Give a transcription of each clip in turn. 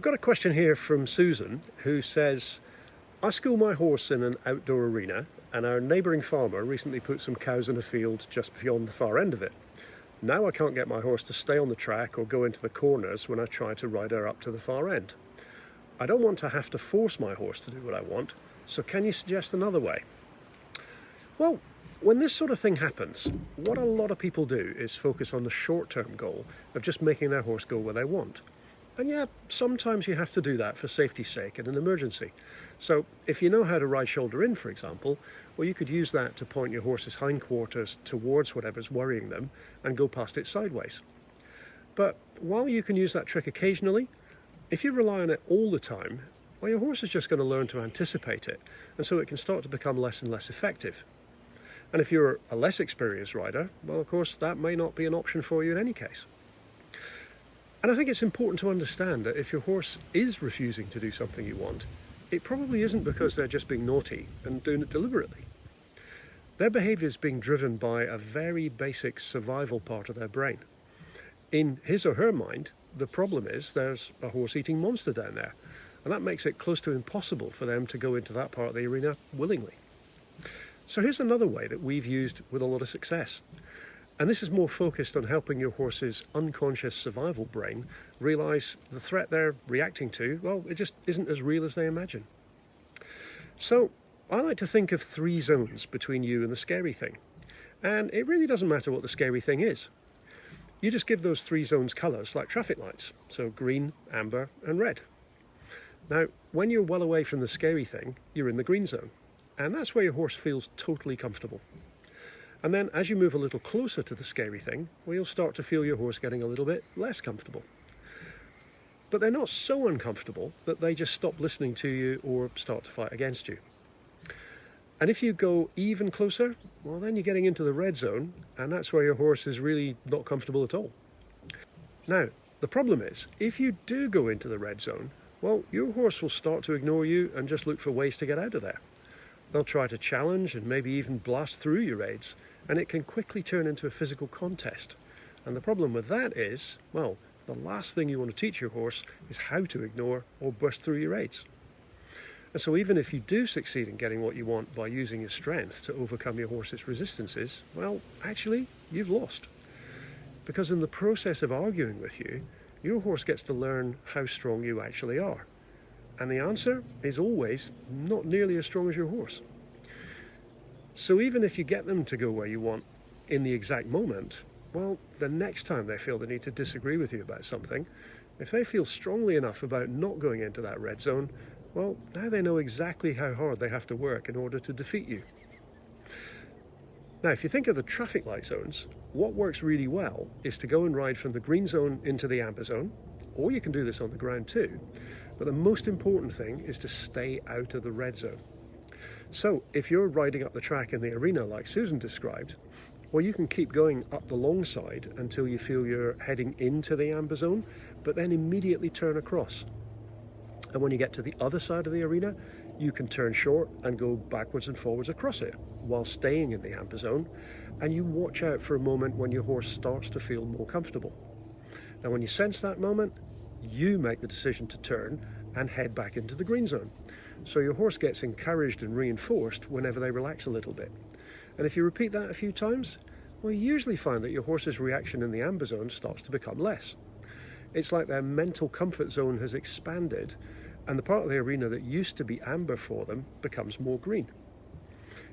I've got a question here from Susan who says, I school my horse in an outdoor arena and our neighbouring farmer recently put some cows in a field just beyond the far end of it. Now I can't get my horse to stay on the track or go into the corners when I try to ride her up to the far end. I don't want to have to force my horse to do what I want, so can you suggest another way? Well, when this sort of thing happens, what a lot of people do is focus on the short-term goal of just making their horse go where they want. And yeah, sometimes you have to do that for safety's sake in an emergency. So if you know how to ride shoulder in, for example, well, you could use that to point your horse's hindquarters towards whatever's worrying them and go past it sideways. But while you can use that trick occasionally, if you rely on it all the time, well, your horse is just going to learn to anticipate it, and so it can start to become less and less effective. And if you're a less experienced rider, well, of course, that may not be an option for you in any case. And I think it's important to understand that if your horse is refusing to do something you want, it probably isn't because they're just being naughty and doing it deliberately. Their behaviour is being driven by a very basic survival part of their brain. In his or her mind, the problem is there's a horse-eating monster down there, and that makes it close to impossible for them to go into that part of the arena willingly. So here's another way that we've used with a lot of success. And this is more focused on helping your horse's unconscious survival brain realise the threat they're reacting to, well, it just isn't as real as they imagine. So I like to think of 3 zones between you and the scary thing. And it really doesn't matter what the scary thing is. You just give those 3 zones colours like traffic lights, so green, amber and red. Now, when you're well away from the scary thing, you're in the green zone. And that's where your horse feels totally comfortable. And then as you move a little closer to the scary thing, well, you'll start to feel your horse getting a little bit less comfortable. But they're not so uncomfortable that they just stop listening to you or start to fight against you. And if you go even closer, well, then you're getting into the red zone, and that's where your horse is really not comfortable at all. Now, the problem is, if you do go into the red zone, well, your horse will start to ignore you and just look for ways to get out of there. They'll try to challenge and maybe even blast through your aids, and it can quickly turn into a physical contest. And the problem with that is, well, the last thing you want to teach your horse is how to ignore or burst through your aids. And so even if you do succeed in getting what you want by using your strength to overcome your horse's resistances, well, actually, you've lost. Because in the process of arguing with you, your horse gets to learn how strong you actually are. And the answer is always not nearly as strong as your horse. So even if you get them to go where you want in the exact moment, well, the next time they feel the need to disagree with you about something, if they feel strongly enough about not going into that red zone, well, now they know exactly how hard they have to work in order to defeat you. Now, if you think of the traffic light zones, what works really well is to go and ride from the green zone into the amber zone, or you can do this on the ground too. But the most important thing is to stay out of the red zone. So if you're riding up the track in the arena like Susan described, well, you can keep going up the long side until you feel you're heading into the amber zone, but then immediately turn across. And when you get to the other side of the arena, you can turn short and go backwards and forwards across it while staying in the amber zone. And you watch out for a moment when your horse starts to feel more comfortable. Now, when you sense that moment, you make the decision to turn and head back into the green zone. So your horse gets encouraged and reinforced whenever they relax a little bit. And if you repeat that a few times, well, you usually find that your horse's reaction in the amber zone starts to become less. It's like their mental comfort zone has expanded, and the part of the arena that used to be amber for them becomes more green.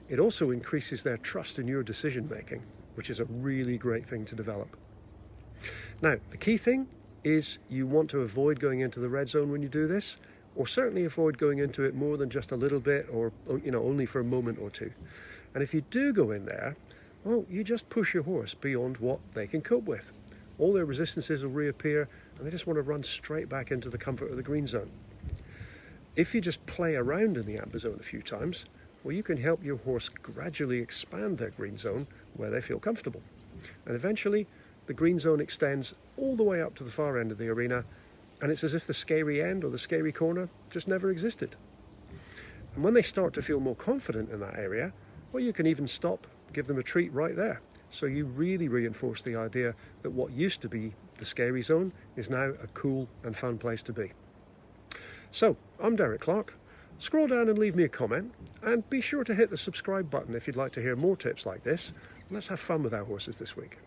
It also increases their trust in your decision making, which is a really great thing to develop. Now, the key thing is you want to avoid going into the red zone when you do this, or certainly avoid going into it more than just a little bit, or only for a moment or two. And if you do go in there, well, you just push your horse beyond what they can cope with. All their resistances will reappear, and they just want to run straight back into the comfort of the green zone. If you just play around in the amber zone a few times, well, you can help your horse gradually expand their green zone where they feel comfortable. And eventually, the green zone extends all the way up to the far end of the arena, and it's as if the scary end or the scary corner just never existed. And when they start to feel more confident in that area, well, you can even stop, give them a treat right there. So you really reinforce the idea that what used to be the scary zone is now a cool and fun place to be. So, I'm Derek Clark. Scroll down and leave me a comment, and be sure to hit the subscribe button if you'd like to hear more tips like this. Let's have fun with our horses this week.